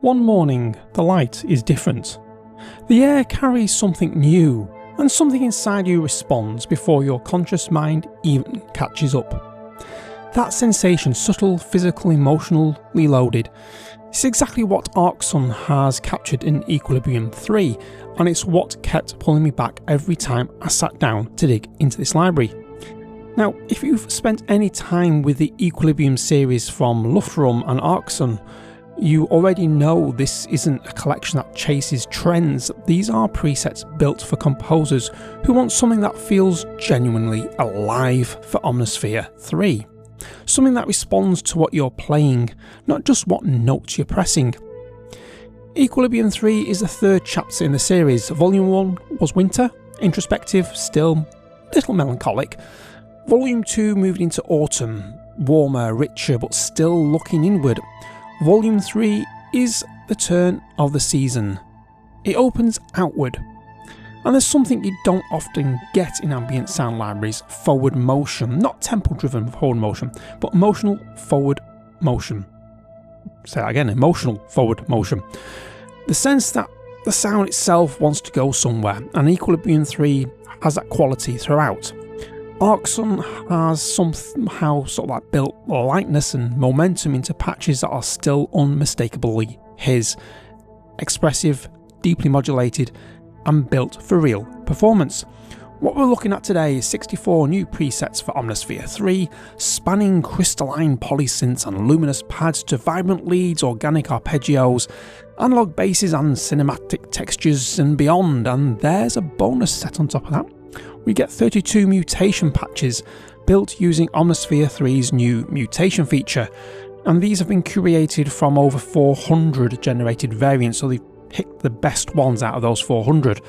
One morning, the light is different. The air carries something new, and something inside you responds before your conscious mind even catches up. That sensation, subtle, physical, emotional, reloaded, is exactly what Arksun has captured in Equilibrium 3, and it's what kept pulling me back every time I sat down to dig into this library. Now, if you've spent any time with the Equilibrium series from Luftrum and Arksun, you already know this isn't a collection that chases trends. These are presets built for composers who want something that feels genuinely alive for Omnisphere 3. Something that responds to what you're playing, not just what notes you're pressing. Equilibrium 3 is the third chapter in the series. Volume 1 was winter, introspective, still, little melancholic. Volume 2 moved into autumn, warmer, richer, but still looking inward. Volume 3 is the turn of the season. It opens outward. And there's something you don't often get in ambient sound libraries: forward motion. Not tempo-driven forward motion, but emotional forward motion. Say that again, emotional forward motion. The sense that the sound itself wants to go somewhere, and Equilibrium 3 has that quality throughout. Arksun has somehow sort of like built lightness and momentum into patches that are still unmistakably his. Expressive, deeply modulated, and built for real performance. What we're looking at today is 64 new presets for Omnisphere 3, spanning crystalline polysynths and luminous pads to vibrant leads, organic arpeggios, analog basses and cinematic textures and beyond, and there's a bonus set on top of that. We get 32 mutation patches built using Omnisphere 3's new Mutation feature, and these have been curated from over 400 generated variants, so they've picked the best ones out of those 400.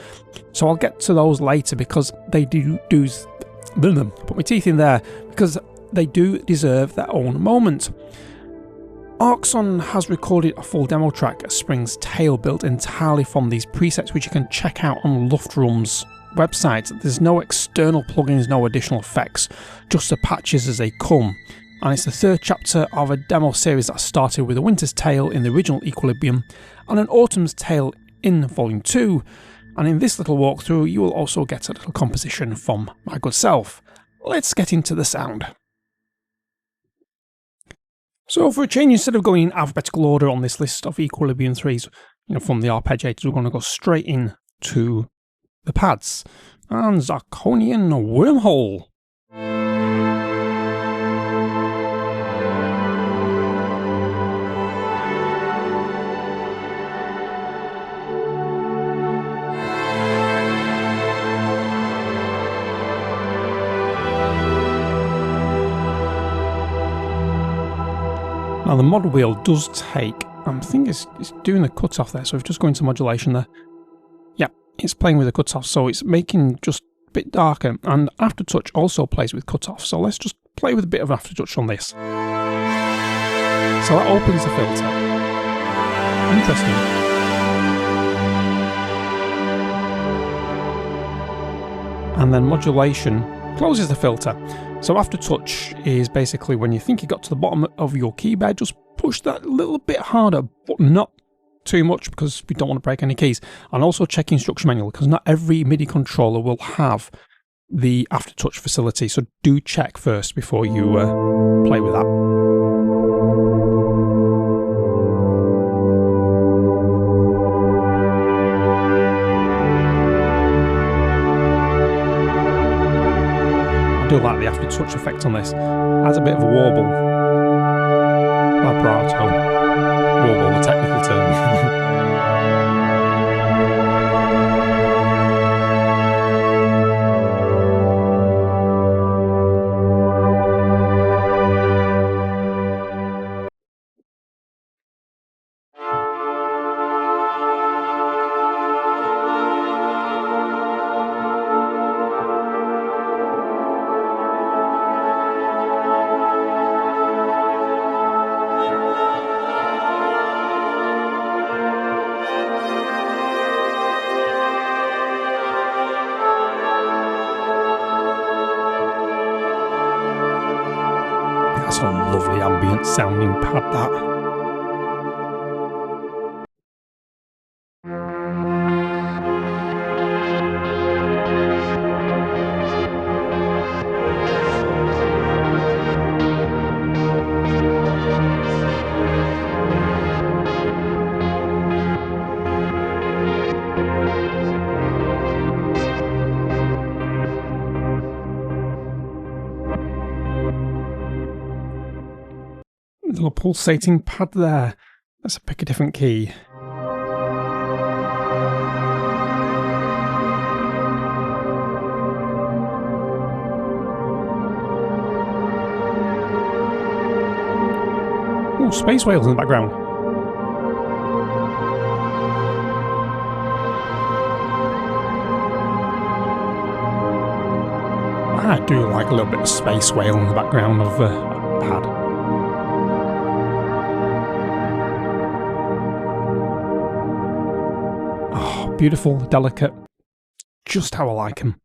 So I'll get to those later because they do put my teeth in there, because they do deserve their own moment. Arksun has recorded a full demo track, A Spring's Tale, built entirely from these presets, which you can check out on Luftrum's website. There's no external plugins, no additional effects, just the patches as they come. And it's the third chapter of a demo series that started with a Winter's Tale in the original Equilibrium and an Autumn's Tale in Volume 2. And in this little walkthrough, you will also get a little composition from my good self. Let's get into the sound. So for a change, instead of going in alphabetical order on this list of Equilibrium 3s, from the arpeggiators, we're going to go straight in to the pads and Zirconian Wormhole. Now the mod wheel does take, I think it's doing the cutoff there, so if just go into modulation there, yeah, it's playing with the cutoff, so it's making just a bit darker, and Aftertouch also plays with cutoff, so let's just play with a bit of Aftertouch on this. So that opens the filter. Interesting. And then modulation closes the filter. So Aftertouch is basically when you think you got to the bottom of your keyboard, just push that a little bit harder, but not too much because we don't want to break any keys. And also check instruction manual, because not every MIDI controller will have the Aftertouch facility, so do check first before you play with that. I do like the Aftertouch effect on this. Adds a bit of a warble. Vibrato. Warble, the technical term. That's a lovely ambient sounding pad, that. little pulsating pad there. Let's pick a different key. Ooh, space whales in the background. I do like a little bit of space whale in the background of a pad. Oh, beautiful, delicate, just how I like him.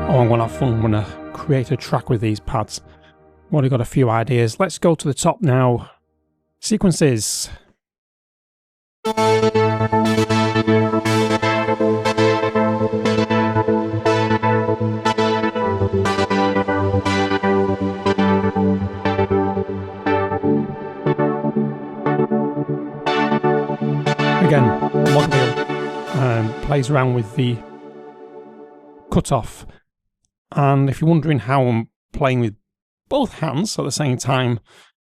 Oh, I'm going to have fun. I'm going to create a track with these pads. I've already got a few ideas. Let's go to the top now. Sequences. Again, mod wheel plays around with the cutoff. And if you're wondering how I'm playing with both hands at the same time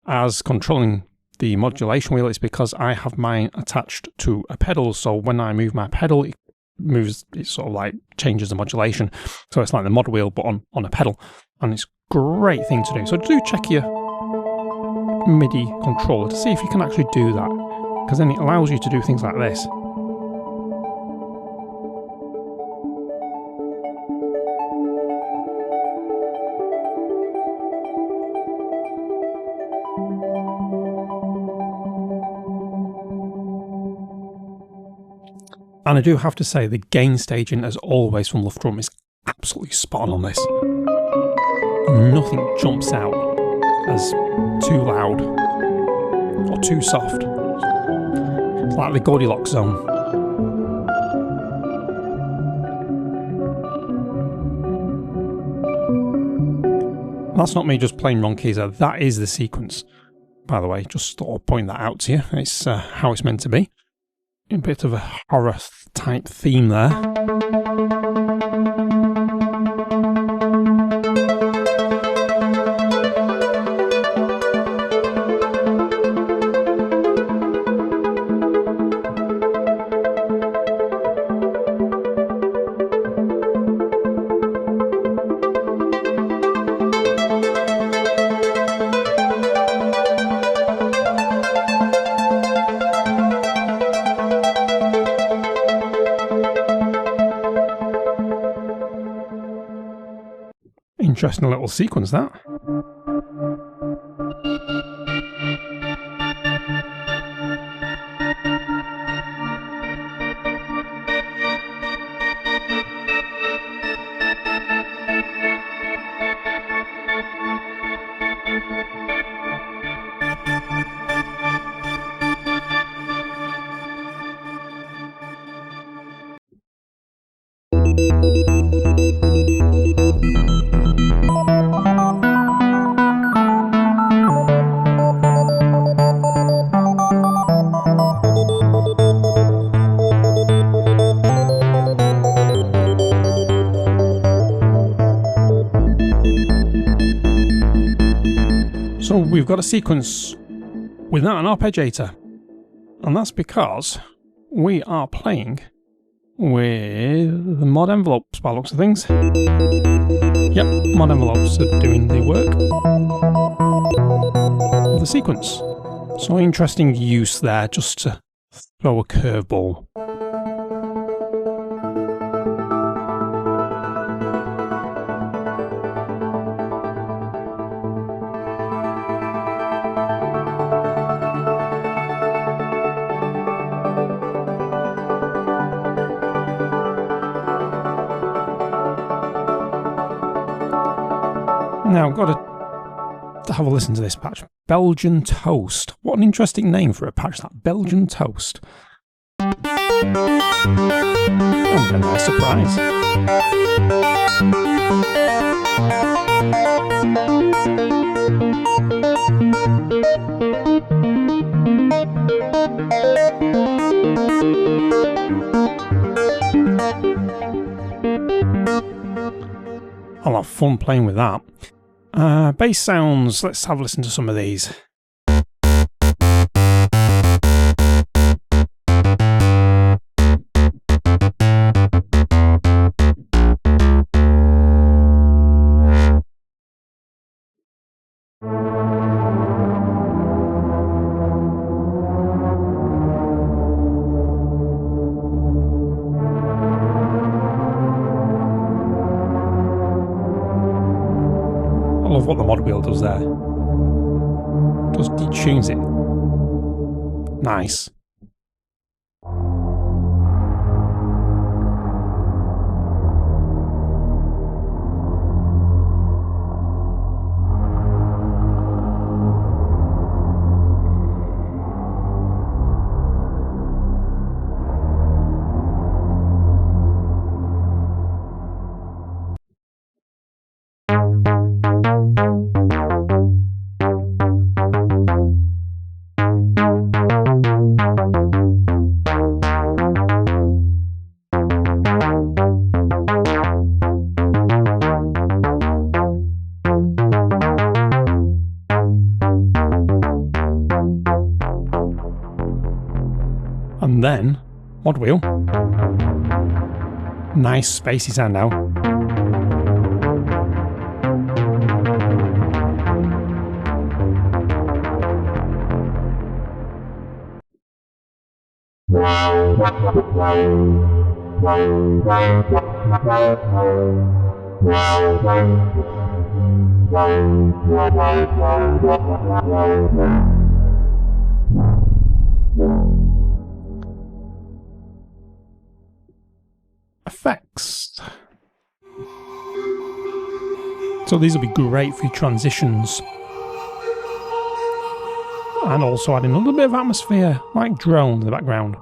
as controlling the modulation wheel, it's because I have mine attached to a pedal. So when I move my pedal, it moves, it sort of like changes the modulation. So it's like the mod wheel, but on a pedal. And it's a great thing to do. So do check your MIDI controller to see if you can actually do that, because then it allows you to do things like this. And I do have to say, the gain staging, as always from Luftrum, is absolutely spot on this. Nothing jumps out as too loud or too soft. It's like the Goldilocks zone. That's not me just playing wrong keys, that is the sequence. By the way, just thought I'd point that out to you. It's how it's meant to be. A bit of a horror type theme there. Interesting little sequence, that. So we've got a sequence without an arpeggiator, and that's because we are playing with the mod envelopes by the looks of things. Yep, mod envelopes are doing the work of the sequence. So interesting use there, just to throw a curveball. Now, I've got to have a listen to this patch. Belgian Toast. What an interesting name for a patch, that. Belgian Toast. Oh, a nice surprise. I'll have fun playing with that. Bass sounds, let's have a listen to some of these. I love what the mod wheel does there. Just detunes it. Nice. And then, mod wheel. Nice spacey sound now. Effects. So these will be great for your transitions. And also adding a little bit of atmosphere, like drone in the background.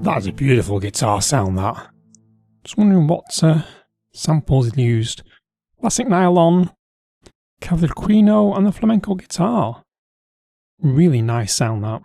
That is a beautiful guitar sound, that. Just wondering what samples it used. Classic nylon, Cavaquinho, and the flamenco guitar. Really nice sound, that.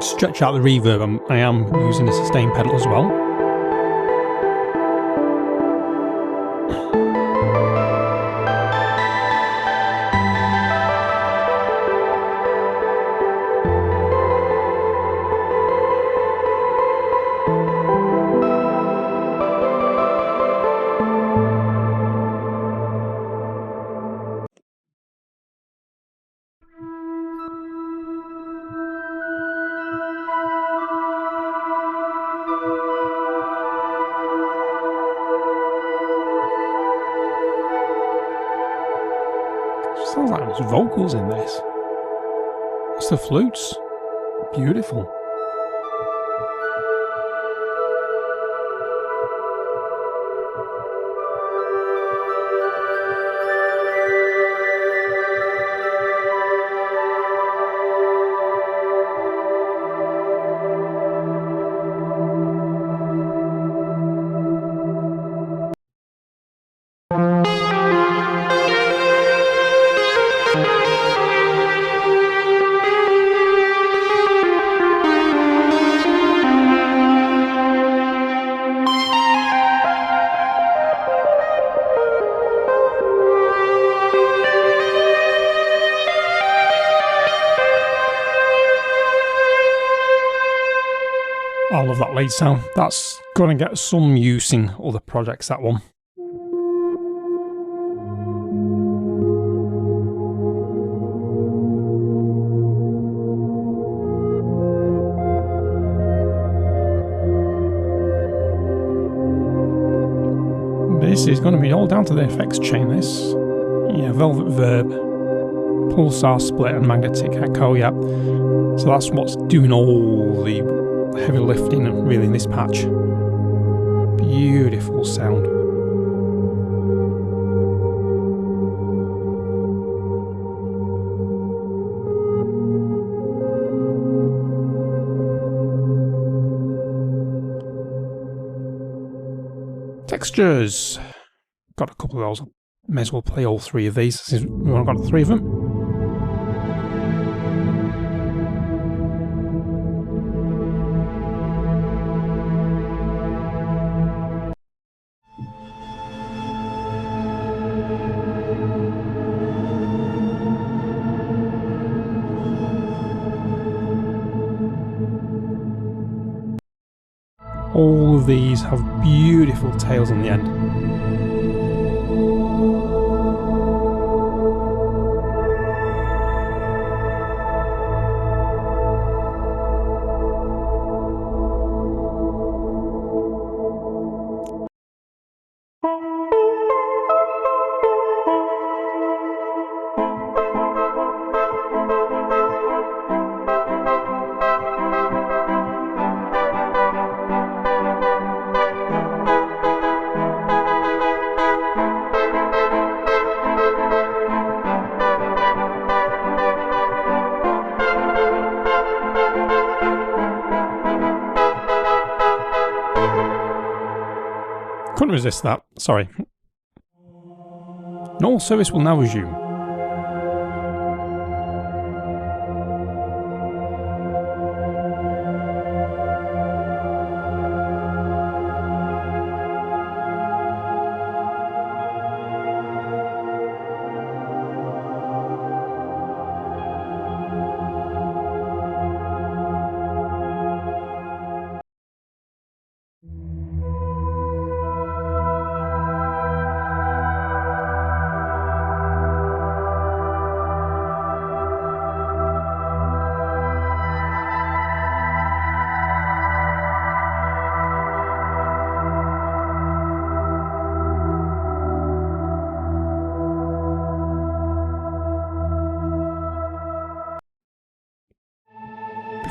Stretch out the reverb, I am using a sustain pedal as well. Sounds like there's vocals in this. It's the flutes. Beautiful. I love that lead sound. That's going to get some use in other projects, that one. This is going to be all down to the effects chain, this. Yeah, velvet verb, pulsar split and magnetic echo, yeah. So that's what's doing all the heavy lifting really in this patch. Beautiful sound. Textures. Got a couple of those. May as well play all three of these since we've only got three of them. All of these have beautiful tails on the end. Couldn't resist that, sorry. Normal service will now resume.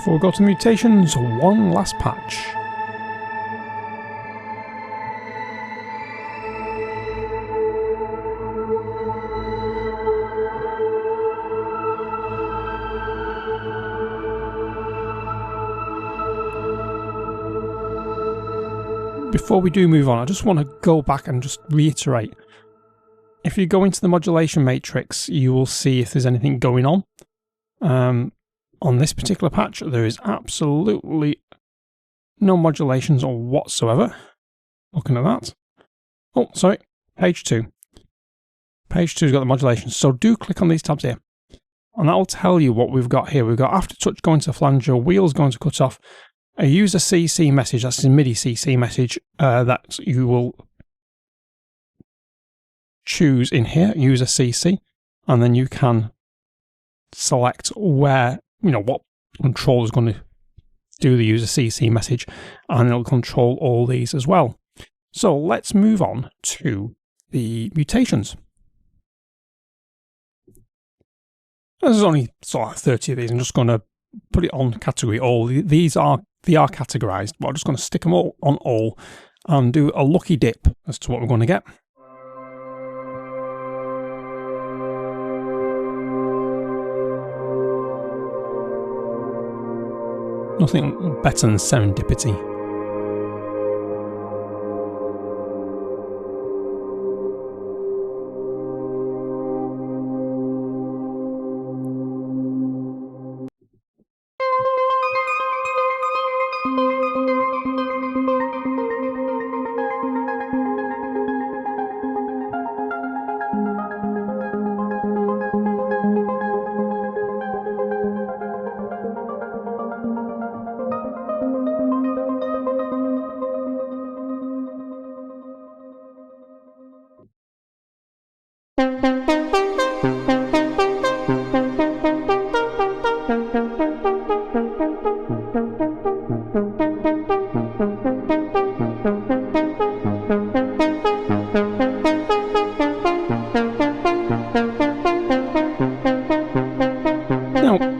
Before we go to Mutations, one last patch. Before we do move on, I just want to go back and just reiterate. If you go into the modulation matrix, you will see if there's anything going on. On this particular patch, there is absolutely no modulations or whatsoever. Looking at that. Oh, sorry, page 2. Page 2's got the modulations. So do click on these tabs here. And that will tell you what we've got here. We've got after touch going to flanger, wheels going to cut off, a user CC message, that's a MIDI CC message that you will choose in here, user CC, and then you can select where, what controller is going to do the user CC message, and it'll control all these as well. So let's move on to the mutations. There's only sort of 30 of these. I'm just going to put it on category all. They are categorized, but I'm just going to stick them all on all and do a lucky dip as to what we're going to get. Nothing better than serendipity.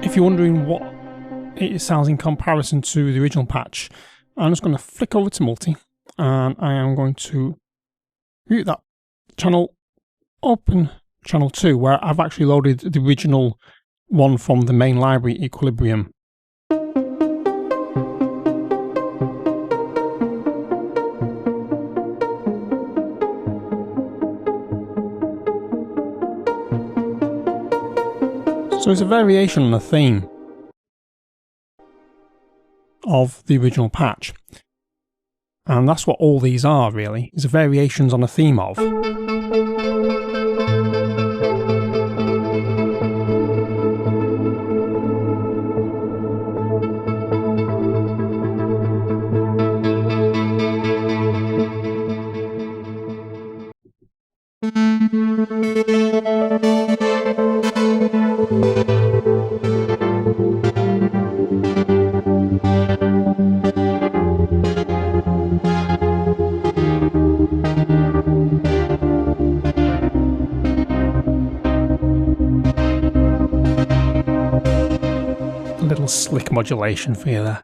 If you're wondering what it sounds in comparison to the original patch, I'm just going to flick over to multi, and I am going to mute that channel, open channel 2, where I've actually loaded the original one from the main library, Equilibrium. So it's a variation on the theme of the original patch. And that's what all these are, really, is variations on a theme of. Slick modulation for you there.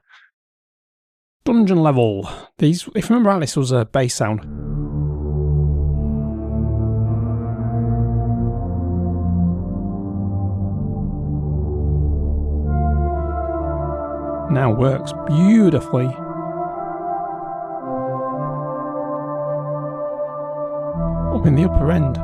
Dungeon level. These, if you remember right, this was a bass sound. Now works beautifully. Up in the upper end.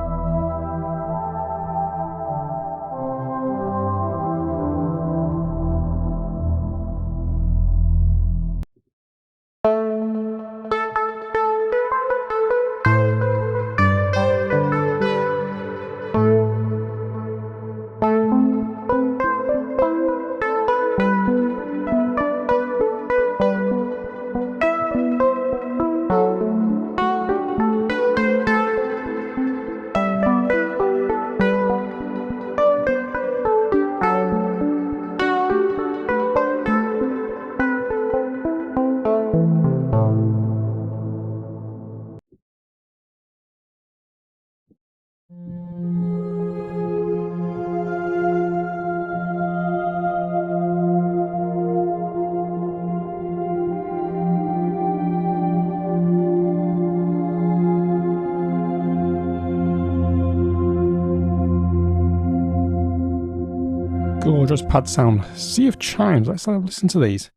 wondrous pad sound. Sea of Chimes. Let's have a listen to these.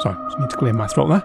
Sorry, just need to clear my throat there.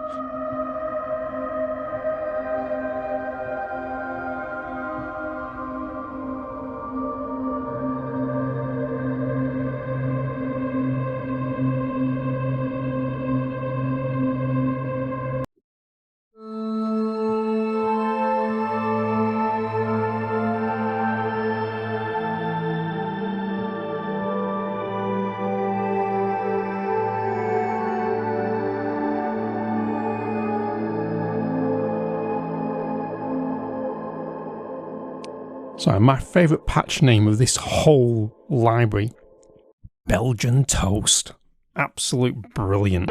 So my favourite patch name of this whole library, Belgian Toast. Absolute brilliant.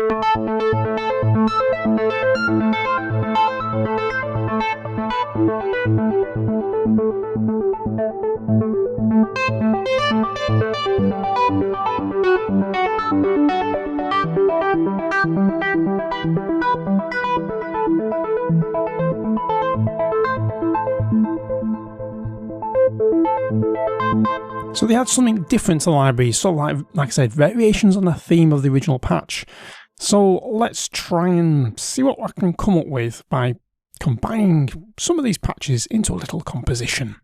So they had something different to the library, sort of like I said, variations on the theme of the original patch. So let's try and see what I can come up with by combining some of these patches into a little composition.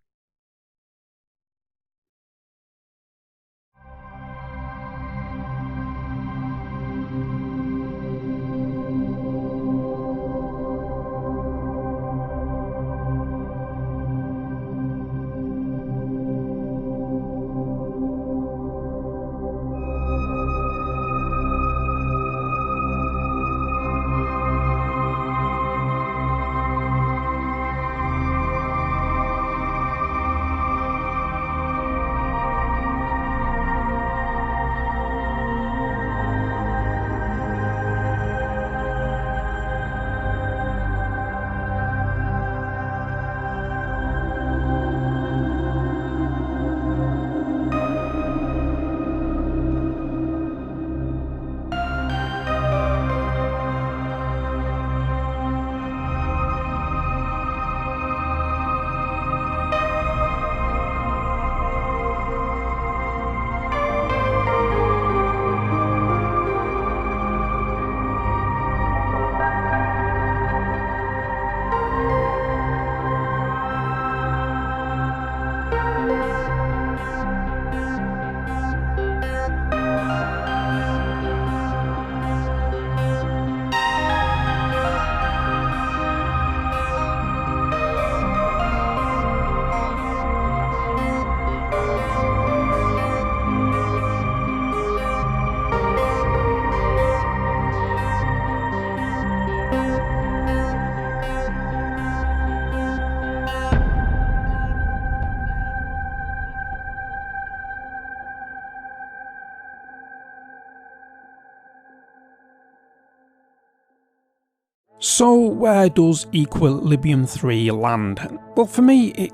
So where does Equilibrium 3 land? Well, for me it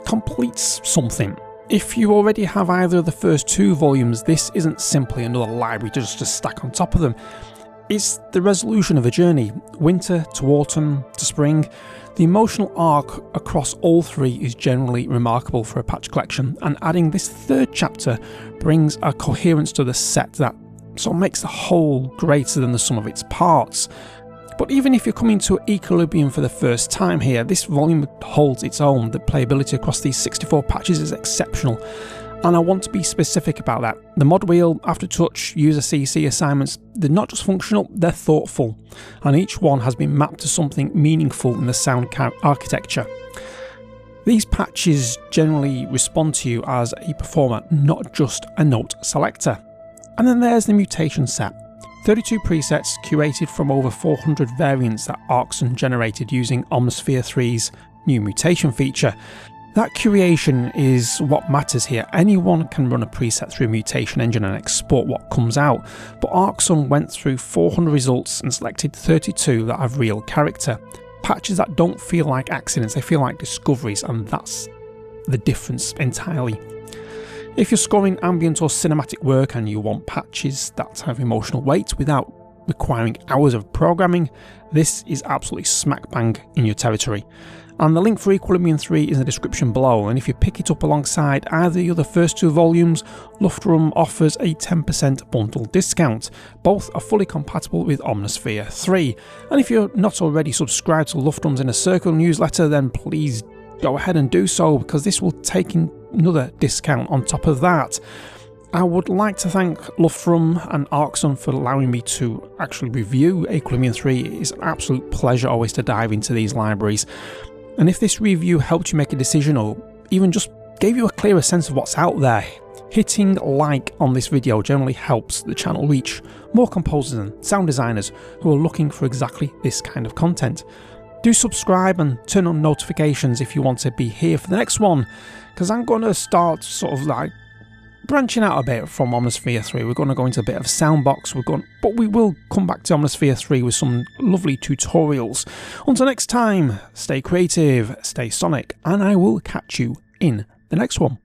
completes something. If you already have either of the first two volumes, this isn't simply another library just to stack on top of them. It's the resolution of a journey, winter to autumn to spring. The emotional arc across all three is generally remarkable for a patch collection, and adding this third chapter brings a coherence to the set that sort of makes the whole greater than the sum of its parts. But even if you're coming to Equilibrium for the first time here, this volume holds its own. The playability across these 64 patches is exceptional, and I want to be specific about that. The mod wheel, aftertouch, user CC assignments, they're not just functional, they're thoughtful, and each one has been mapped to something meaningful in the sound architecture. These patches generally respond to you as a performer, not just a note selector. And then there's the Mutation set. 32 presets curated from over 400 variants that Arksun generated using Omnisphere 3's new Mutation feature. That curation is what matters here. Anyone can run a preset through a Mutation engine and export what comes out, but Arksun went through 400 results and selected 32 that have real character. Patches that don't feel like accidents, they feel like discoveries, and that's the difference entirely. If you're scoring ambient or cinematic work and you want patches that have emotional weight without requiring hours of programming, this is absolutely smack bang in your territory. And the link for Equilibrium 3 is in the description below, and if you pick it up alongside either of the first 2 volumes, Luftrum offers a 10% bundle discount. Both are fully compatible with Omnisphere 3, and if you're not already subscribed to Luftrum's Inner Circle newsletter, then please go ahead and do so, because this will take another discount on top of that. I would like to thank Luftrum and Arksun for allowing me to actually review Equilibrium 3. It's an absolute pleasure always to dive into these libraries. And if this review helped you make a decision, or even just gave you a clearer sense of what's out there, hitting like on this video generally helps the channel reach more composers and sound designers who are looking for exactly this kind of content. Do subscribe and turn on notifications if you want to be here for the next one, because I'm going to start sort of like branching out a bit from Omnisphere 3. We're going to go into a bit of Soundbox, but we will come back to Omnisphere 3 with some lovely tutorials. Until next time, stay creative, stay sonic, and I will catch you in the next one.